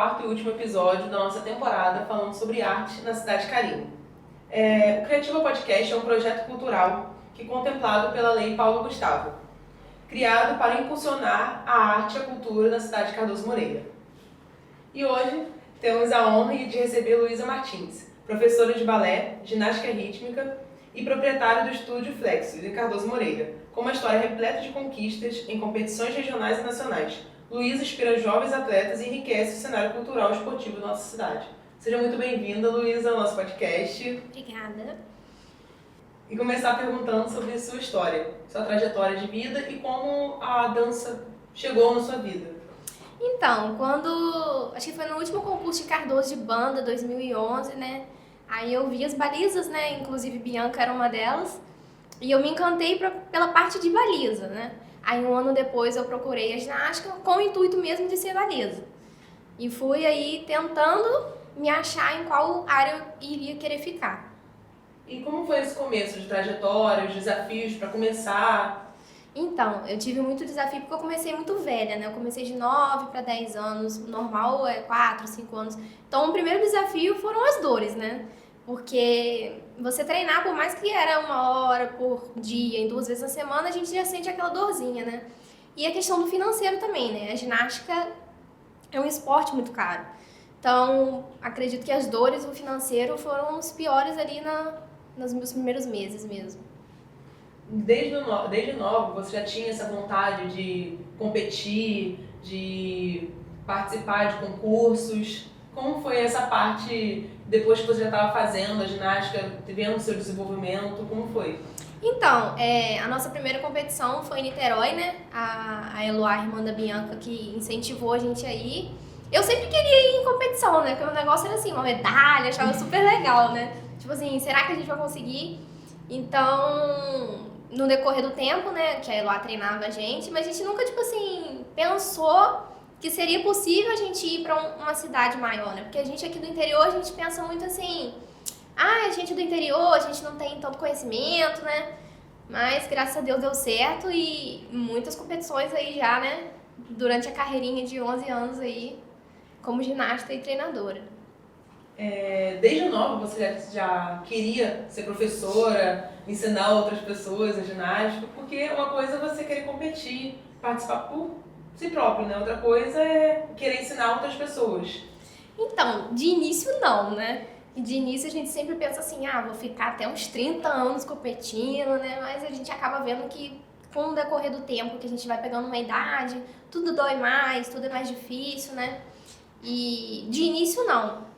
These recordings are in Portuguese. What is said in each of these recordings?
quarto e último episódio da nossa temporada falando sobre arte na cidade Carinho. O Criativa Podcast é um projeto cultural que é contemplado pela Lei Paulo Gustavo, criado para impulsionar a arte e a cultura na cidade de Cardoso Moreira. E hoje temos a honra de receber Luísa Martins, professora de balé, ginástica rítmica e proprietária do estúdio Flexo, de Cardoso Moreira, com uma história repleta de conquistas em competições regionais e nacionais. Luísa inspira jovens atletas e enriquece o cenário cultural e esportivo da nossa cidade. Seja muito bem-vinda, Luísa, ao nosso podcast. Obrigada. E começar perguntando sobre sua história, sua trajetória de vida e como a dança chegou na sua vida. Então, acho que foi no último concurso de Cardoso de banda, 2011, né? Aí eu vi as balizas, né? Inclusive Bianca era uma delas. E eu me encantei pela parte de baliza, né? Aí um ano depois eu procurei a ginástica com o intuito mesmo de ser baliza. E fui aí tentando me achar em qual área eu iria querer ficar. E como foi esse começo de trajetória, os desafios para começar? Então, eu tive muito desafio porque eu comecei muito velha, né? Eu comecei de 9 para 10 anos, o normal é 4, 5 anos. Então, o primeiro desafio foram as dores, né? Porque você treinar, por mais que era 1 hora por dia, em 2 vezes na semana, a gente já sente aquela dorzinha, né? E a questão do financeiro também, né? A ginástica é um esporte muito caro. Então, acredito que as dores do financeiro foram os piores ali nos meus primeiros meses mesmo. Desde novo, você já tinha essa vontade de competir, de participar de concursos? Como foi essa parte, depois que você já estava fazendo a ginástica, vendo o seu desenvolvimento, como foi? Então, a nossa primeira competição foi em Niterói, né? A Eloá, irmã da Bianca, que incentivou a gente a ir. Eu sempre queria ir em competição, né? Porque o negócio era assim, uma medalha, achava super legal, né? Tipo assim, será que a gente vai conseguir? Então, no decorrer do tempo, né, que a Eloá treinava a gente, mas a gente nunca, tipo assim, pensou que seria possível a gente ir para uma cidade maior, né? Porque a gente aqui do interior, a gente pensa muito assim, a gente do interior, a gente não tem tanto conhecimento, né? Mas graças a Deus deu certo e muitas competições aí já, né? Durante a carreirinha de 11 anos aí, como ginasta e treinadora. Desde nova você já queria ser professora, ensinar outras pessoas a ginástica, porque uma coisa é você querer competir, participar por si próprio, né? Outra coisa é querer ensinar outras pessoas. Então, de início não, né? De início a gente sempre pensa assim, vou ficar até uns 30 anos competindo, né? Mas a gente acaba vendo que com o decorrer do tempo, que a gente vai pegando uma idade, tudo dói mais, tudo é mais difícil, né? E de início não.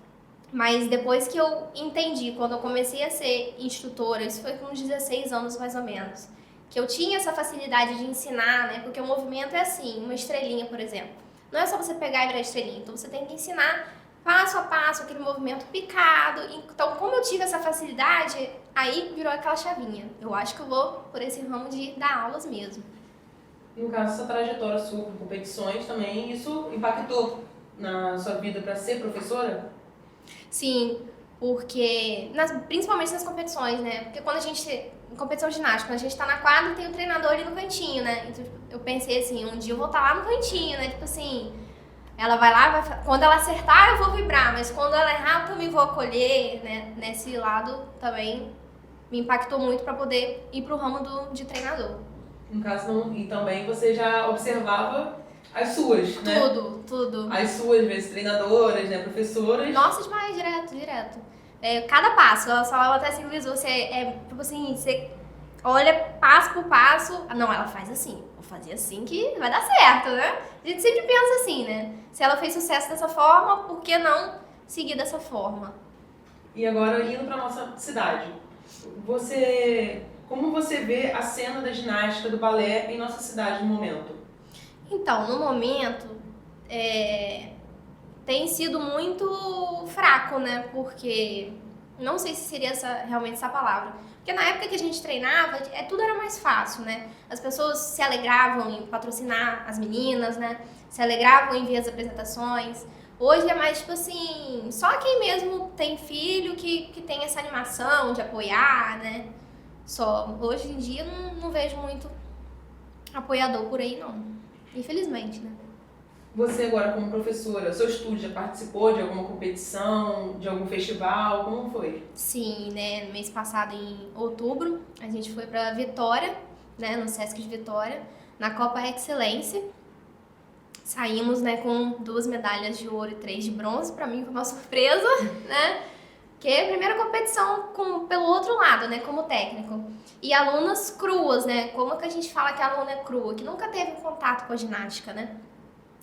Mas depois que eu entendi, quando eu comecei a ser instrutora, isso foi com uns 16 anos mais ou menos, que eu tinha essa facilidade de ensinar, né? Porque o movimento é assim, uma estrelinha, por exemplo. Não é só você pegar e virar estrelinha, então você tem que ensinar passo a passo aquele movimento picado. Então, como eu tive essa facilidade, aí virou aquela chavinha. Eu acho que eu vou por esse ramo de dar aulas mesmo. No caso, essa trajetória sua com competições também, isso impactou na sua vida para ser professora? Sim, porque principalmente nas competições, né? Porque quando a gente, em competição ginástica, quando a gente tá na quadra, tem o treinador ali no cantinho, né? Então, eu pensei assim, um dia eu vou estar lá no cantinho, né? Tipo assim, ela vai lá, quando ela acertar eu vou vibrar, mas quando ela errar eu também vou acolher, né? Nesse lado também me impactou muito para poder ir pro ramo de treinador. No caso, não, e também você já observava as suas, né? Tudo. As suas, às vezes, treinadoras, né? Professoras. Nossa, demais, direto. Cada passo, ela falava até assim, Luiz, você tipo assim, você olha passo por passo. Não, ela faz assim, vou fazer assim que vai dar certo, né? A gente sempre pensa assim, né? Se ela fez sucesso dessa forma, por que não seguir dessa forma? E agora, indo para nossa cidade, como você vê a cena da ginástica, do balé em nossa cidade no momento? Então, no momento, tem sido muito fraco, né? Porque, não sei se seria realmente essa palavra. Porque na época que a gente treinava, tudo era mais fácil, né? As pessoas se alegravam em patrocinar as meninas, né? Se alegravam em ver as apresentações. Hoje é mais tipo assim, só quem mesmo tem filho que tem essa animação de apoiar, né? Só. Hoje em dia não vejo muito apoiador por aí, não. Infelizmente, né? Você agora como professora, seu estúdio já participou de alguma competição, de algum festival? Como foi? Sim, né? No mês passado, em outubro, a gente foi pra Vitória, né? No Sesc de Vitória, na Copa Excelência. Saímos, né, com 2 medalhas de ouro e 3 de bronze. Pra mim foi uma surpresa, né? Que é a primeira competição pelo outro lado, né, como técnico. E alunas cruas, né? Como que a gente fala que a aluna é crua? Que nunca teve contato com a ginástica, né?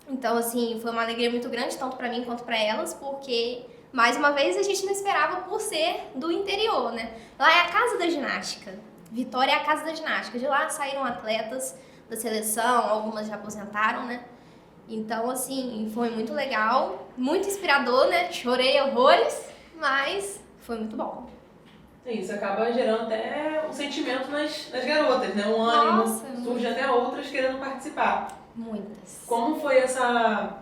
Então, assim, foi uma alegria muito grande, tanto pra mim quanto pra elas, porque, mais uma vez, a gente não esperava por ser do interior, né? Lá é a casa da ginástica. Vitória é a casa da ginástica. De lá saíram atletas da seleção, algumas já aposentaram, né? Então, assim, foi muito legal, muito inspirador, né? Chorei horrores, mas foi muito bom. Isso acaba gerando até um sentimento nas garotas, né? Um ânimo, Nossa, surge até outras querendo participar. muitas. Como foi essa...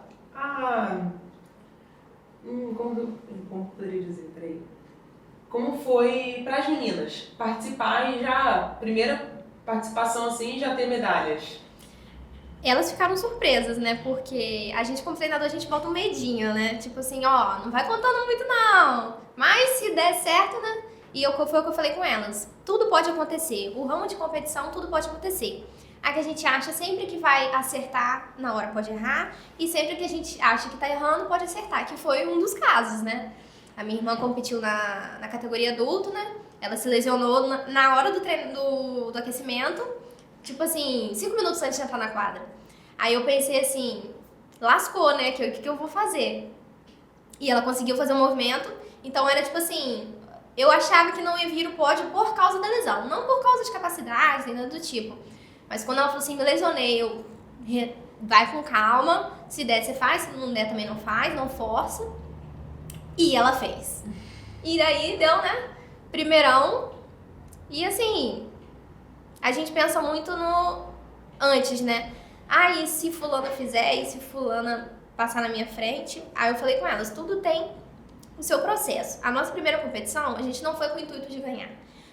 como poderia dizer? Peraí. Como foi para as meninas participar e já, primeira participação assim, já ter medalhas? Elas ficaram surpresas, né? Porque a gente, como treinador, a gente bota um medinho, né? Tipo assim, ó, não vai contando muito não. Mas se der certo, né? E foi o que eu falei com elas. Tudo pode acontecer. O ramo de competição, tudo pode acontecer. A que a gente acha sempre que vai acertar, na hora pode errar. E sempre que a gente acha que tá errando, pode acertar. Que foi um dos casos, né? A minha irmã competiu na categoria adulto, né? Ela se lesionou na hora do treino, do aquecimento. Tipo assim, 5 minutos antes de entrar na quadra. Aí eu pensei assim, lascou, né? O que eu vou fazer? E ela conseguiu fazer um movimento. Então era tipo assim, eu achava que não ia vir o pódio por causa da lesão. Não por causa de capacidade, nem nada do tipo. Mas quando ela falou assim, me lesionei, vai com calma. Se der, você faz. Se não der, também não faz, não força. E ela fez. E daí deu, né? Primeirão. E assim, a gente pensa muito no antes, né? Ah, e se fulana fizer, e se fulana passar na minha frente? Aí eu falei com elas, tudo tem o seu processo. A nossa primeira competição, a gente não foi com o intuito de ganhar.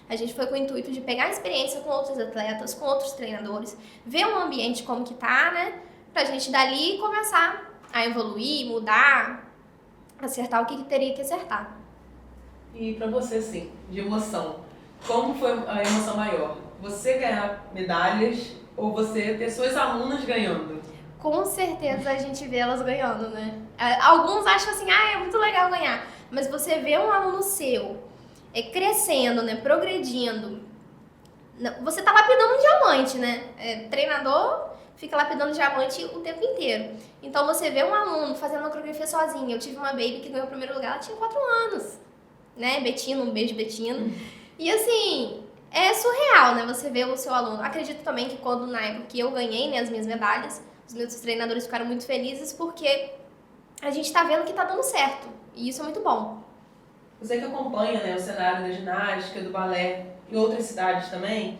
A gente foi com o intuito de pegar experiência com outros atletas, com outros treinadores, ver o ambiente como que tá, né? Pra gente dali começar a evoluir, mudar, acertar o que teria que acertar. E pra você, sim, de emoção, como foi a emoção maior? Você ganhar medalhas ou você ter suas alunas ganhando? Com certeza a gente vê elas ganhando, né? Alguns acham assim, é muito legal ganhar. Mas você vê um aluno seu crescendo, né? Progredindo. Você tá lapidando um diamante, né? Treinador fica lapidando diamante o tempo inteiro. Então você vê um aluno fazendo uma coreografia sozinho. Eu tive uma baby que ganhou o primeiro lugar, ela tinha 4 anos. Né? Betino, um beijo, Betino. E assim, é surreal, né? Você vê o seu aluno. Acredito também que quando, na época que eu ganhei, né, as minhas medalhas, os meus treinadores ficaram muito felizes porque a gente tá vendo que tá dando certo. E isso é muito bom. Você que acompanha, né, o cenário da ginástica, do balé em outras cidades também,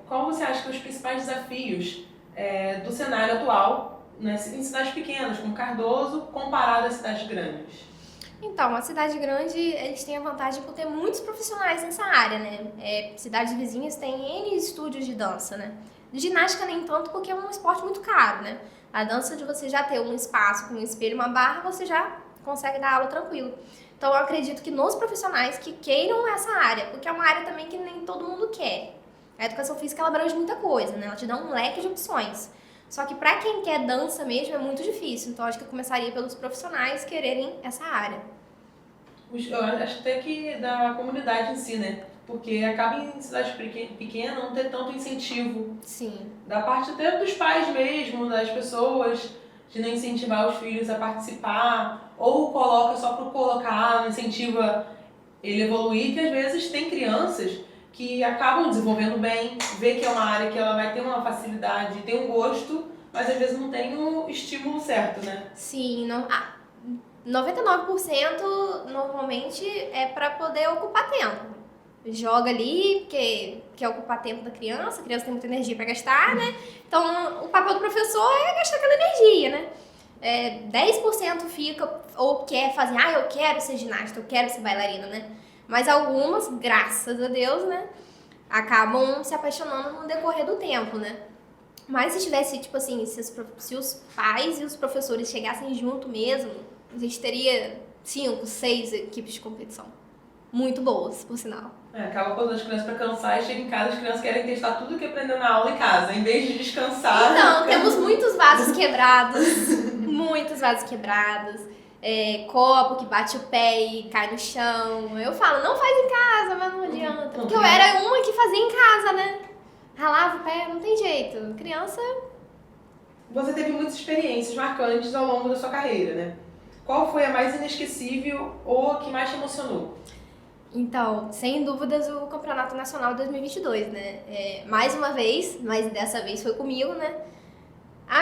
qual você acha que são os principais desafios do cenário atual, né, em cidades pequenas, como Cardoso, comparado às cidades grandes? Então, a cidade grande, eles têm a vantagem por ter muitos profissionais nessa área, né? Cidades vizinhas têm N estúdios de dança, né? De ginástica nem tanto, porque é um esporte muito caro, né? A dança de você já ter um espaço com um espelho e uma barra, você já consegue dar aula tranquilo. Então, eu acredito que nos profissionais que queiram essa área, porque é uma área também que nem todo mundo quer. A educação física, ela abrange muita coisa, né? Ela te dá um leque de opções. Só que pra quem quer dança mesmo é muito difícil. Então acho que eu começaria pelos profissionais quererem essa área. Eu acho até que da comunidade em si, né? Porque acaba em cidade pequena não ter tanto incentivo. Sim. Da parte até dos pais mesmo, das pessoas, de não incentivar os filhos a participar. Ou coloca só por colocar, não incentiva ele evoluir, que às vezes tem crianças que acabam desenvolvendo bem, vê que é uma área que ela vai ter uma facilidade, tem um gosto, mas às vezes não tem o estímulo certo, né? Sim, não, 99% normalmente é para poder ocupar tempo. Joga ali, porque quer ocupar tempo da criança, a criança tem muita energia para gastar, né? Então o papel do professor é gastar aquela energia, né? 10% fica ou quer fazer, eu quero ser ginasta, eu quero ser bailarina, né? Mas algumas, graças a Deus, né, acabam se apaixonando no decorrer do tempo, né? Mas se tivesse, tipo assim, se os pais e os professores chegassem junto mesmo, a gente teria 5, 6 equipes de competição. Muito boas, por sinal. Acaba quando as crianças para cansar e chega em casa, as crianças querem testar tudo que aprendeu na aula em casa, em vez de descansar. Então, temos muitos vasos quebrados, muitos vasos quebrados, copo que bate o pé e cai no chão. Eu falo, não faz em casa, mas não adianta. Porque eu era uma que fazia em casa, né? Ralava o pé, não tem jeito. Criança... Você teve muitas experiências marcantes ao longo da sua carreira, né? Qual foi a mais inesquecível ou a que mais te emocionou? Então, sem dúvidas, o Campeonato Nacional 2022, né? Mais uma vez, mas dessa vez foi comigo, né?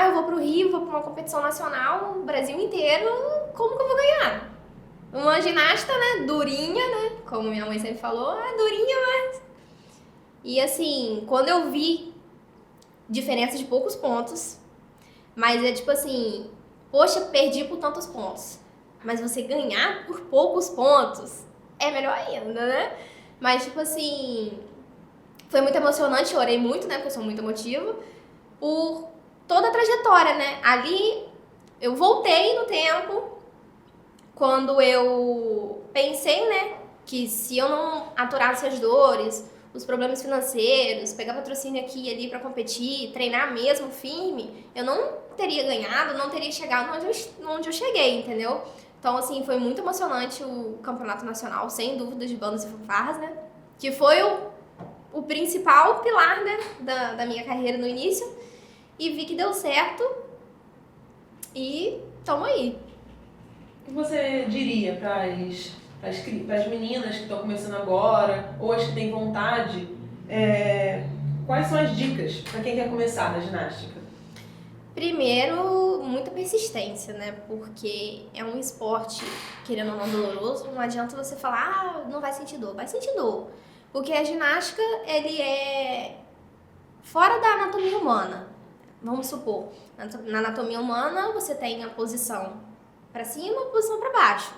Eu vou pro Rio, vou pra uma competição nacional, o Brasil inteiro, como que eu vou ganhar? Uma ginasta, né? Durinha, né? Como minha mãe sempre falou, durinha, mas... E assim, quando eu vi diferença de poucos pontos, mas é tipo assim, poxa, perdi por tantos pontos. Mas você ganhar por poucos pontos é melhor ainda, né? Mas tipo assim, foi muito emocionante, chorei muito, né? Porque eu sou muito emotiva. Por toda a trajetória, né? Ali eu voltei no tempo quando eu pensei, né? Que se eu não aturasse as dores, os problemas financeiros, pegar patrocínio aqui e ali pra competir, treinar mesmo firme, eu não teria ganhado, não teria chegado onde eu cheguei, entendeu? Então, assim, foi muito emocionante o campeonato nacional, sem dúvida, de bandas e fanfarras, né? Que foi o principal pilar, né, da minha carreira no início. E vi que deu certo e tamo aí. O que você diria para as meninas que estão começando agora, ou as que têm vontade, quais são as dicas para quem quer começar na ginástica? Primeiro, muita persistência, né? Porque é um esporte, querendo ou não, doloroso. Não adianta você falar, não vai sentir dor. Vai sentir dor. Porque a ginástica, ele é fora da anatomia humana. Vamos supor, na anatomia humana, você tem a posição para cima, a posição para baixo.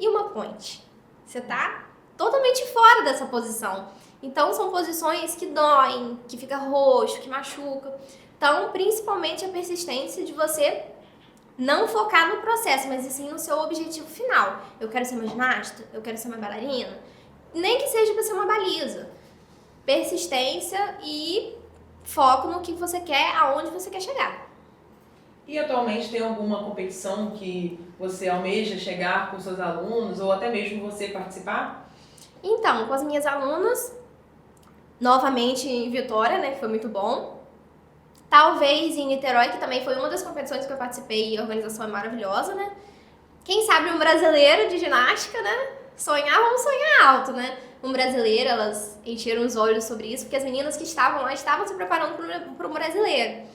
E uma ponte. Você tá totalmente fora dessa posição. Então, são posições que doem, que fica roxo, que machuca. Então, principalmente a persistência de você não focar no processo, mas sim no seu objetivo final. Eu quero ser uma ginasta, eu quero ser uma bailarina, nem que seja para ser uma baliza. Persistência e foco no que você quer, aonde você quer chegar. E atualmente tem alguma competição que você almeja chegar com seus alunos ou até mesmo você participar? Então, com as minhas alunas, novamente em Vitória, né, que foi muito bom. Talvez em Niterói, que também foi uma das competições que eu participei e a organização é maravilhosa, né? Quem sabe um brasileiro de ginástica, né? Vamos sonhar alto, né? Um brasileiro, elas encheram os olhos sobre isso, porque as meninas que estavam lá estavam se preparando para um brasileiro.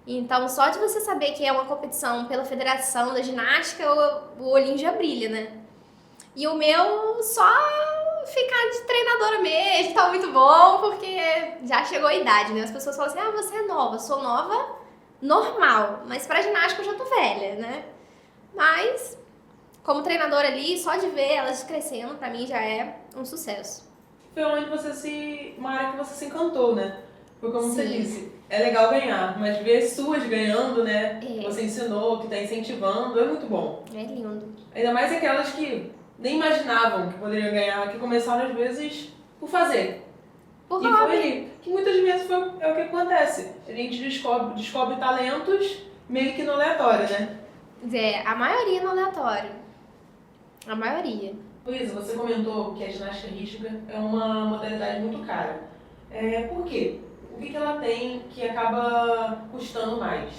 Então, só de você saber que é uma competição pela Federação da Ginástica, o olhinho já brilha, né? E o meu, só ficar de treinadora mesmo, tá muito bom, porque já chegou a idade, né? As pessoas falam assim, você é nova. Sou nova, normal, mas pra ginástica eu já tô velha, né? Mas, como treinadora ali, só de ver elas crescendo, pra mim já é um sucesso. Foi onde uma área que você se encantou, né? Porque como você disse, é legal ganhar, mas ver suas ganhando, né? Que você ensinou, que tá incentivando, é muito bom. É lindo. Ainda mais aquelas que nem imaginavam que poderiam ganhar, que começaram às vezes por fazer. Por e hobby. Foi ali. Que muitas vezes é o que acontece. A gente descobre talentos meio que no aleatório, né? A maioria no aleatório. A maioria. Luísa, você comentou que a ginástica rítmica é uma modalidade muito cara. Por quê? O que ela tem que acaba custando mais?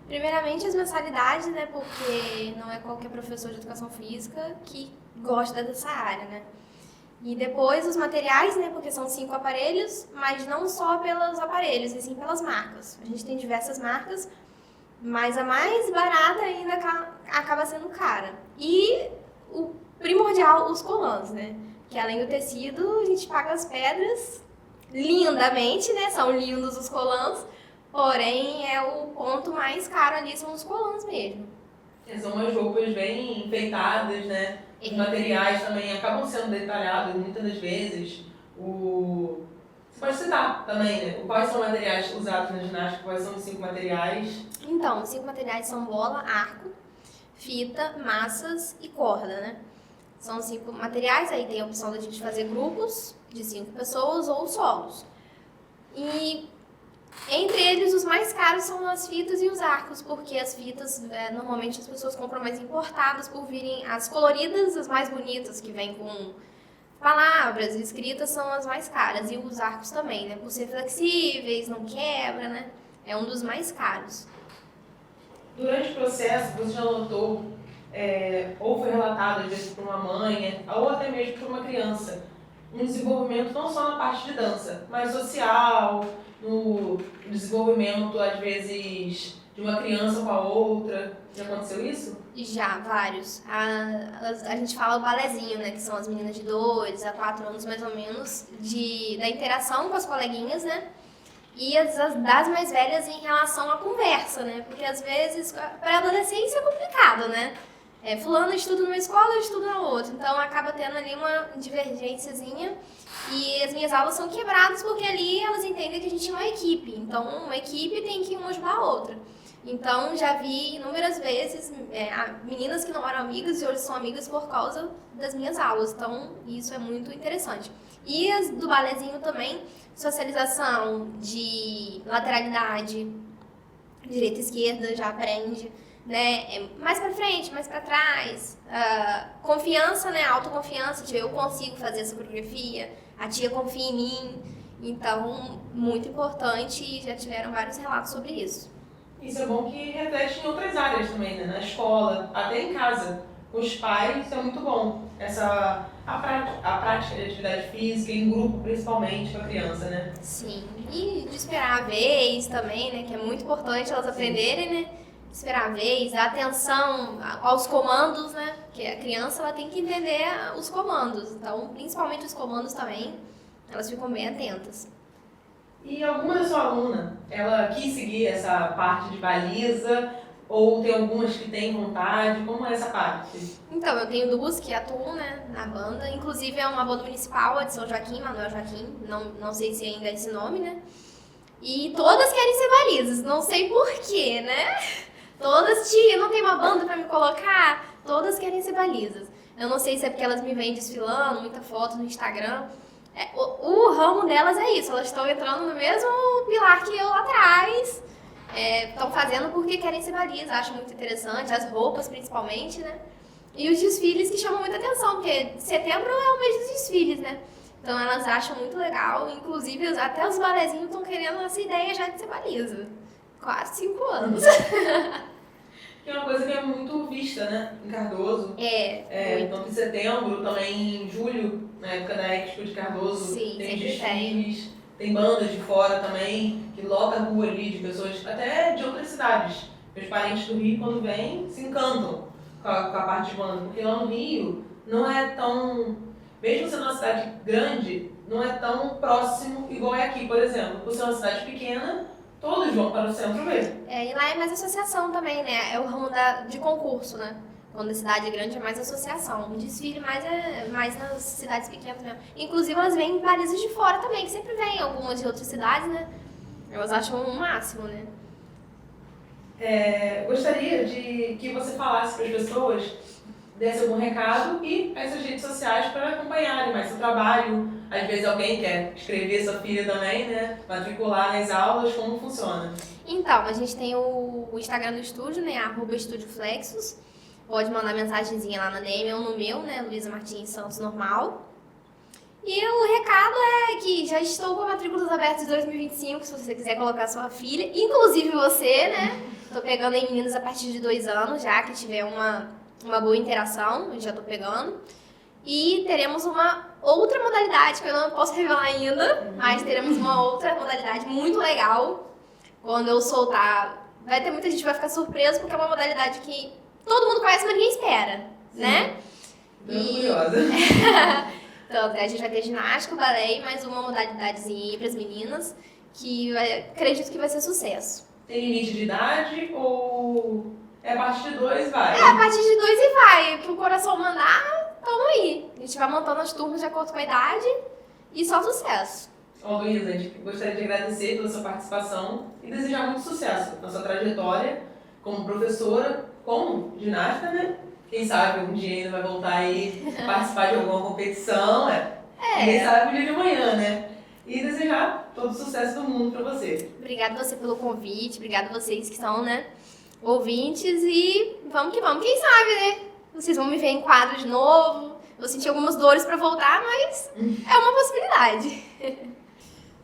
Primeiramente as mensalidades, né? Porque não é qualquer professor de educação física que gosta dessa área, né? E depois os materiais, né? Porque são 5 aparelhos, mas não só pelos aparelhos, e sim pelas marcas. A gente tem diversas marcas, mas a mais barata ainda acaba sendo cara. E o primordial, os colãs, né? Que além do tecido, a gente paga as pedras lindamente, né? São lindos os colãs, porém é o ponto mais caro ali, são os colãs mesmo. São umas roupas bem enfeitadas, né? Os materiais também acabam sendo detalhados muitas das vezes. Você pode citar também, né? Quais são os materiais usados na ginástica? Quais são os 5 materiais? Então, os 5 materiais são bola, arco, fita, massas e corda, né? São 5 materiais, aí tem a opção da gente fazer grupos de 5 pessoas ou solos. E entre eles, os mais caros são as fitas e os arcos, porque as fitas, normalmente as pessoas compram mais importadas por virem as coloridas, as mais bonitas, que vêm com palavras escritas, são as mais caras. E os arcos também, né? Por ser flexíveis, não quebra, né? É um dos mais caros. Durante o processo, você já notou, ou foi relatado às vezes por uma mãe, ou até mesmo por uma criança, um desenvolvimento não só na parte de dança, mas social, no desenvolvimento, às vezes, de uma criança com a outra? Já aconteceu isso? Já, vários. A gente fala o balezinho, né? Que são as meninas de 2 a 4 anos, mais ou menos, da interação com as coleguinhas, né? E as das mais velhas em relação à conversa, né? Porque às vezes, para a adolescência é complicado, né? Fulano estuda numa escola, eu estudo na outra. Então acaba tendo ali uma divergênciazinha. E as minhas aulas são quebradas porque ali elas entendem que a gente é uma equipe. Então uma equipe tem que uma ajudar a outra. Então já vi inúmeras vezes meninas que não eram amigas e hoje são amigas por causa das minhas aulas. Então isso é muito interessante. E as do balezinho também, socialização de lateralidade, direita e esquerda, já aprende, né? Mais pra frente, mais pra trás. Confiança, né? Autoconfiança, tipo, eu consigo fazer essa coreografia, a tia confia em mim. Então, muito importante e já tiveram vários relatos sobre isso. Isso é bom que reflete em outras áreas também, né? Na escola, até em casa. Com os pais, é muito bom. A prática de atividade física, em grupo, principalmente, com a criança, né? Sim. E de esperar a vez também, né? Que é muito importante elas aprenderem, né? Esperar a vez, a atenção aos comandos, né? Porque a criança ela tem que entender os comandos. Então, principalmente os comandos também, elas ficam bem atentas. E alguma da sua aluna, ela quis seguir essa parte de baliza? Ou tem algumas que têm vontade? Como é essa parte? Então, eu tenho 2 que atuam, né, na banda. Inclusive, é uma banda municipal, a de São Joaquim, Manuel Joaquim. Não sei se ainda é esse nome, né? E todas querem ser balizas. Não sei porquê, né? Todas, tia, não tem uma banda pra me colocar? Todas querem ser balizas. Eu não sei se é porque elas me vêm desfilando, muita foto no Instagram. O ramo delas é isso. Elas estão entrando no mesmo pilar que eu lá atrás. Estão fazendo porque querem ser baliza, acho muito interessante, as roupas principalmente, né? E os desfiles que chamam muita atenção, porque setembro é o mês dos desfiles, né? Então elas acham muito legal, inclusive até os balezinhos estão querendo essa ideia já de ser baliza. Quase 5 anos. Que é uma coisa que é muito vista, né? Em Cardoso. Tanto em setembro, também em julho, na época da Expo de Cardoso, Sim, tem sempre desfiles. Tem bandas de fora também, que lota a rua ali de pessoas, até de outras cidades. Meus parentes do Rio, quando vêm, se encantam com a parte de banda. Porque lá no Rio, não é tão... Mesmo sendo uma cidade grande, não é tão próximo igual é aqui, por exemplo. Por ser uma cidade pequena, todos vão para o centro ver. E lá é mais associação também, né? É o ramo de concurso, né? Quando a cidade é grande é mais associação. O desfile mais nas cidades pequenas mesmo. Inclusive elas vêm balizas de fora também, que sempre vêm algumas de outras cidades, né? Elas acham o máximo, né? Gostaria de que você falasse para as pessoas, desse algum recado e essas redes sociais para acompanharem mais seu trabalho. Às vezes alguém quer escrever sua filha também, né? Matricular nas aulas, como funciona? Então, a gente tem o Instagram do estúdio, né? @estudioflexos. Pode mandar mensagenzinha lá na DM ou no meu, né? Luísa Martins Santos Normal. E o recado é que já estou com a matrículas abertas de 2025, se você quiser colocar sua filha, inclusive você, né? Tô pegando aí meninas a partir de 2 anos, já que tiver uma boa interação, eu já tô pegando. E teremos uma outra modalidade que eu não posso revelar ainda, mas teremos uma outra modalidade muito legal. Quando eu soltar, vai ter muita gente que vai ficar surpresa, porque é uma modalidade que todo mundo conhece, mas ninguém espera, né? Curiosa. Então, a gente vai ter ginástica, balé e mais uma modalidadezinha aí pras meninas, que acredito que vai ser sucesso. Tem limite de idade ou a partir de 2 vai? A partir de 2 e vai. O que o coração mandar, tamo aí. A gente vai montando as turmas de acordo com a idade e só sucesso. Ó, Luísa, a gente gostaria de agradecer pela sua participação e desejar muito sucesso na sua trajetória como professora, como ginasta, né? Quem sabe um dia ainda vai voltar aí participar de alguma competição, Quem sabe o dia de amanhã, né? E desejar todo o sucesso do mundo pra você. Obrigada você pelo convite, obrigada vocês que são, né, ouvintes e vamos que vamos. Quem sabe, né? Vocês vão me ver em quadro de novo, vou sentir algumas dores pra voltar, mas é uma possibilidade.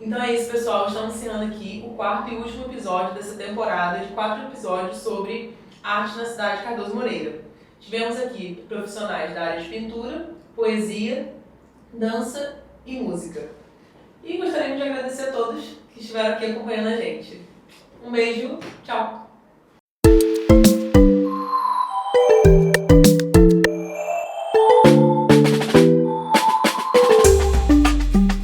Então é isso, pessoal. Estamos ensinando aqui o quarto e último episódio dessa temporada de 4 episódios sobre arte na cidade de Cardoso Moreira. Tivemos aqui profissionais da área de pintura, poesia, dança e música. E gostaríamos de agradecer a todos que estiveram aqui acompanhando a gente. Um beijo, tchau!